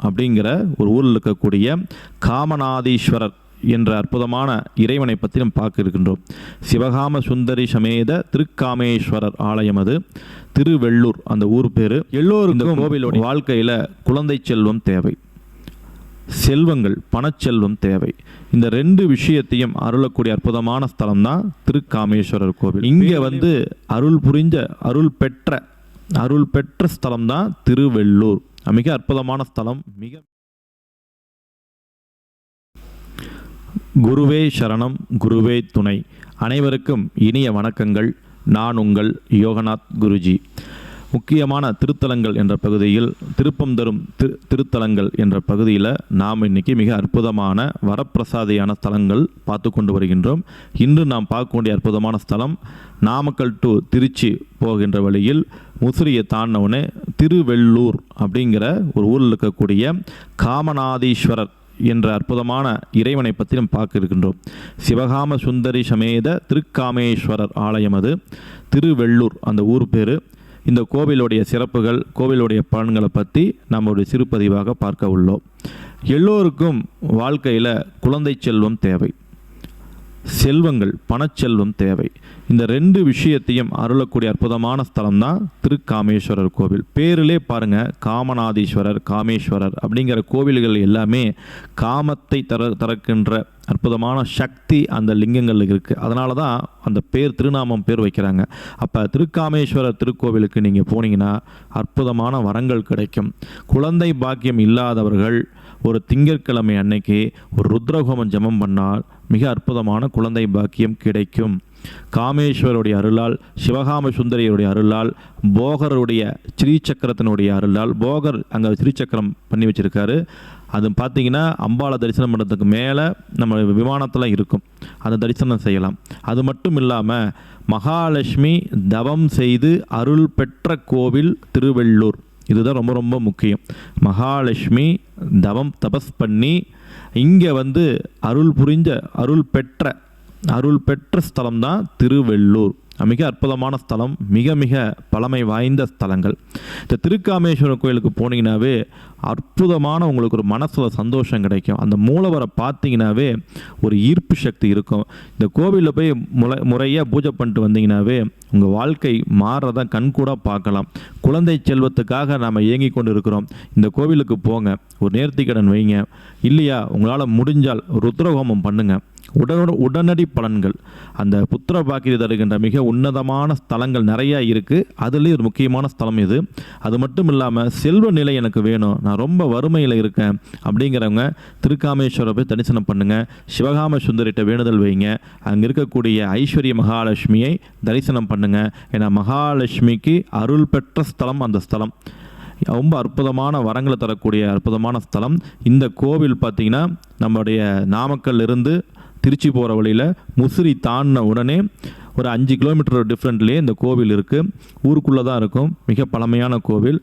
அப்படிங்கிற ஒரு ஊரில் இருக்கக்கூடிய காமநாதீஸ்வரர் என்ற அற்புதமான இறைவனை பற்றி நம்ம பார்க்க இருக்கின்றோம். சிவகாம சுந்தரி சமேத திருக்காமேஸ்வரர் ஆலயம், அது திருவெள்ளூர் அந்த ஊர் பேர். எல்லோரும் இந்த கோவிலோட வாழ்க்கையில் குழந்தை செல்வம் தேவை, செல்வங்கள் பணச்செல்வம் தேவை. இந்த ரெண்டு விஷயத்தையும் அருளக்கூடிய அற்புதமான ஸ்தலம் தான் திருக்காமேஸ்வரர் கோவில். இங்கே அருள் புரிஞ்ச அருள் பெற்ற ஸ்தலம் தான் திருவெள்ளூர். மிக அற்புதமான ஸ்தலம். மிக குருவே சரணம், குருவே துணை. அனைவருக்கும் இனிய வணக்கங்கள். நான் உங்கள் யோகநாத் குருஜி. முக்கியமான திருத்தலங்கள் என்ற பகுதியில், திருப்பம் தரும் திருத்தலங்கள் என்ற பகுதியில் நாம் இன்றைக்கி மிக அற்புதமான வரப்பிரசாதியான ஸ்தலங்கள் பார்த்து கொண்டு வருகின்றோம். இன்று நாம் பார்க்கக்கூடிய அற்புதமான ஸ்தலம் நாமக்கல் டு திருச்சி போகின்ற வழியில் முசிறியை தாண்டினவுடனே திருவெள்ளூர் அப்படிங்கிற ஒரு ஊரில் இருக்கக்கூடிய காமநாதீஸ்வரர் என்ற அற்புதமான இறைவனை பற்றி நம்ம பார்க்க இருக்கின்றோம். சிவகாம சுந்தரி சமேத திருக்காமேஸ்வரர் ஆலயம், அது திருவெள்ளூர் அந்த ஊர் பேர். இந்த கோவிலுடைய சிறப்புகள், கோவிலுடைய பலன்களை பற்றி நம்ம ஒரு சிறுபதிவாக பார்க்க உள்ளோம். எல்லோருக்கும் வாழ்க்கையில் குழந்தை செல்வம் தேவை, செல்வங்கள் பணச்செல்வம் தேவை. இந்த ரெண்டு விஷயத்தையும் அருளக்கூடிய அற்புதமான ஸ்தலம் தான் திருக்காமேஸ்வரர் கோவில். பேரிலே பாருங்கள், காமநாதீஸ்வரர், காமேஸ்வரர் அப்படிங்கிற கோவில்கள் எல்லாமே காமத்தை தரக்கின்ற அற்புதமான சக்தி அந்த லிங்கங்கள் இருக்குது. அதனால தான் அந்த பேர், திருநாமம் பேர் வைக்கிறாங்க. அப்போ திருக்காமேஸ்வரர் திருக்கோவிலுக்கு நீங்கள் போனீங்கன்னா அற்புதமான வரங்கள் கிடைக்கும். குழந்தை பாக்கியம் இல்லாதவர்கள் ஒரு திங்கட்கிழமை அன்னைக்கு ஒரு ருத்ரஹோமம் ஜபம் பண்ணால் மிக அற்புதமான குழந்தை பாக்கியம் கிடைக்கும். காமேஸ்வருடைய அருளால், சிவகாம சுந்தரியுடைய அருளால், போகருடைய ஸ்ரீசக்கரத்தினுடைய அருளால், போகர் அங்கே ஸ்ரீசக்கரம் பண்ணி வச்சுருக்காரு. அது பார்த்திங்கன்னா அம்பாளை தரிசனம் பண்ணுறதுக்கு மேலே நம்ம விமானத்தில் இருக்கும், அதை தரிசனம் செய்யலாம். அது மட்டும் இல்லாமல் மகாலட்சுமி தவம் செய்து அருள் பெற்ற கோவில் திருவெள்ளூர். இதுதான் ரொம்ப ரொம்ப முக்கியம். மகாலட்சுமி தபஸ் பண்ணி இங்கே அருள் புரிஞ்ச அருள் பெற்ற ஸ்தலம் தான் திருவெள்ளூர். மிக அற்புதமான ஸ்தலம், மிக மிக பழமை வாய்ந்த ஸ்தலங்கள். இந்த திருக்காமேஸ்வரர் கோயிலுக்கு போனீங்கன்னாவே அற்புதமான உங்களுக்கு ஒரு மனசில் சந்தோஷம் கிடைக்கும். அந்த மூலவரை பார்த்தீங்கன்னாவே ஒரு ஈர்ப்பு சக்தி இருக்கும். இந்த கோவிலில் போய் முறையாக பூஜை பண்ணிட்டு வந்தீங்கன்னாவே உங்கள் வாழ்க்கை மாறுறதான் கண்கூட பார்க்கலாம். குழந்தை செல்வத்துக்காக நாம் இயங்கி கொண்டு இருக்கிறோம். இந்த கோவிலுக்கு போங்க, ஒரு நேர்த்திக்கடன் வைங்க. இல்லையா, உங்களால் முடிஞ்சால் ருத்ரஹோமம் பண்ணுங்கள். உடனடி பலன்கள். அந்த புத்திர பாக்கியம் தருகின்ற மிக உன்னதமான ஸ்தலங்கள் நிறையா இருக்குது. அதுலேயும் ஒரு முக்கியமான ஸ்தலம் இது. அது மட்டும் இல்லாமல் செல்வ நிலை எனக்கு வேணும், நான் ரொம்ப வறுமையில் இருக்கேன் அப்படிங்கிறவங்க திருக்காமேஸ்வரரை போய் தரிசனம் பண்ணுங்கள். சிவகாம சுந்தரிட்ட வேண்டுதல் வைங்க. அங்கே இருக்கக்கூடிய ஐஸ்வர்ய மகாலட்சுமியை தரிசனம் பண்ணுங்கள். ஏன்னா மகாலட்சுமிக்கு அருள் பெற்ற ஸ்தலம் அந்த ஸ்தலம். ரொம்ப அற்புதமான வரங்களை தரக்கூடிய அற்புதமான ஸ்தலம். இந்த கோவில் பார்த்திங்கன்னா நம்முடைய நாமக்கல் இருந்து திருச்சி போகிற வழியில் முசிறி தாண்டின உடனே ஒரு 5 கிலோமீட்டர் டிஃப்ரெண்ட்லேயே இந்த கோவில் இருக்குது. ஊருக்குள்ளே தான் இருக்கும். மிக பழமையான கோவில்.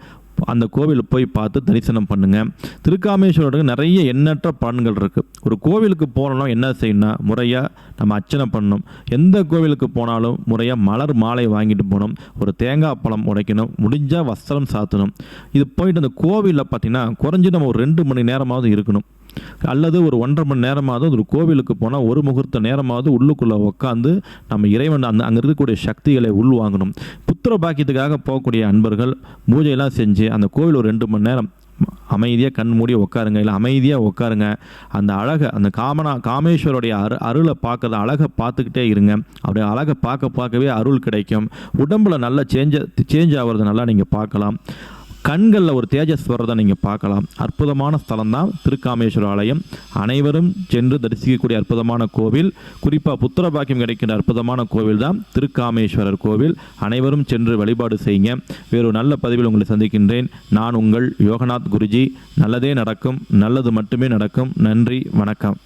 அந்த கோவிலுக்கு போய் பார்த்து தரிசனம் பண்ணுங்கள். திருக்காமேஸ்வரருக்கு நிறைய எண்ணற்ற பலன்கள் இருக்குது. ஒரு கோவிலுக்கு போனோம்னா என்ன செய்யணும்னா முறையாக நம்ம அர்ச்சனை பண்ணணும். எந்த கோவிலுக்கு போனாலும் முறையாக மலர் மாலை வாங்கிட்டு போகணும். ஒரு தேங்காய் பழம் உடைக்கணும். முடிஞ்சால் வஸ்திரம் சாத்தணும். இது போயிட்டு அந்த கோவிலில் பார்த்திங்கன்னா குறைஞ்சி நம்ம ஒரு 2 மணி நேரமாவது இருக்கணும். அல்லது ஒரு 1.5 மணி நேரமாவது ஒரு கோவிலுக்கு போனால் ஒரு முகூர்த்த நேரமாவது உள்ளுக்குள்ளே உட்காந்து நம்ம இறைவன் அங்கே இருக்கக்கூடிய சக்திகளை உள்வாங்கணும். புத்திர பாக்கியத்துக்காக போகக்கூடிய அன்பர்கள் பூஜையெல்லாம் செஞ்சு அந்த கோவில் ஒரு 2 மணி நேரம் அமைதியாக கண் மூடி உட்காருங்க. இல்லை அமைதியாக உட்காருங்க. அந்த அழகை, அந்த காமேஸ்வருடைய அருளை பார்க்குறத அழகை பார்த்துக்கிட்டே இருங்க. அப்படியே அழகை பார்க்கவே அருள் கிடைக்கும். உடம்புல நல்லா சேஞ்ச் ஆகிறது நல்லா நீங்கள் பார்க்கலாம். கண்களில் ஒரு தேஜஸ் வர்றதை நீங்கள் பார்க்கலாம். அற்புதமான ஸ்தலம் தான் திருக்காமேஸ்வர ஆலயம். அனைவரும் சென்று தரிசிக்கக்கூடிய அற்புதமான கோவில். குறிப்பாக புத்திர பாக்கியம் கிடைக்கின்ற அற்புதமான கோவில் தான் திருக்காமேஸ்வரர் கோவில். அனைவரும் சென்று வழிபாடு செய்யுங்க. வேறு நல்ல பதிவில் உங்களை சந்திக்கின்றேன். நான் உங்கள் யோகநாத் குருஜி. நல்லதே நடக்கும், நல்லது மட்டுமே நடக்கும். நன்றி, வணக்கம்.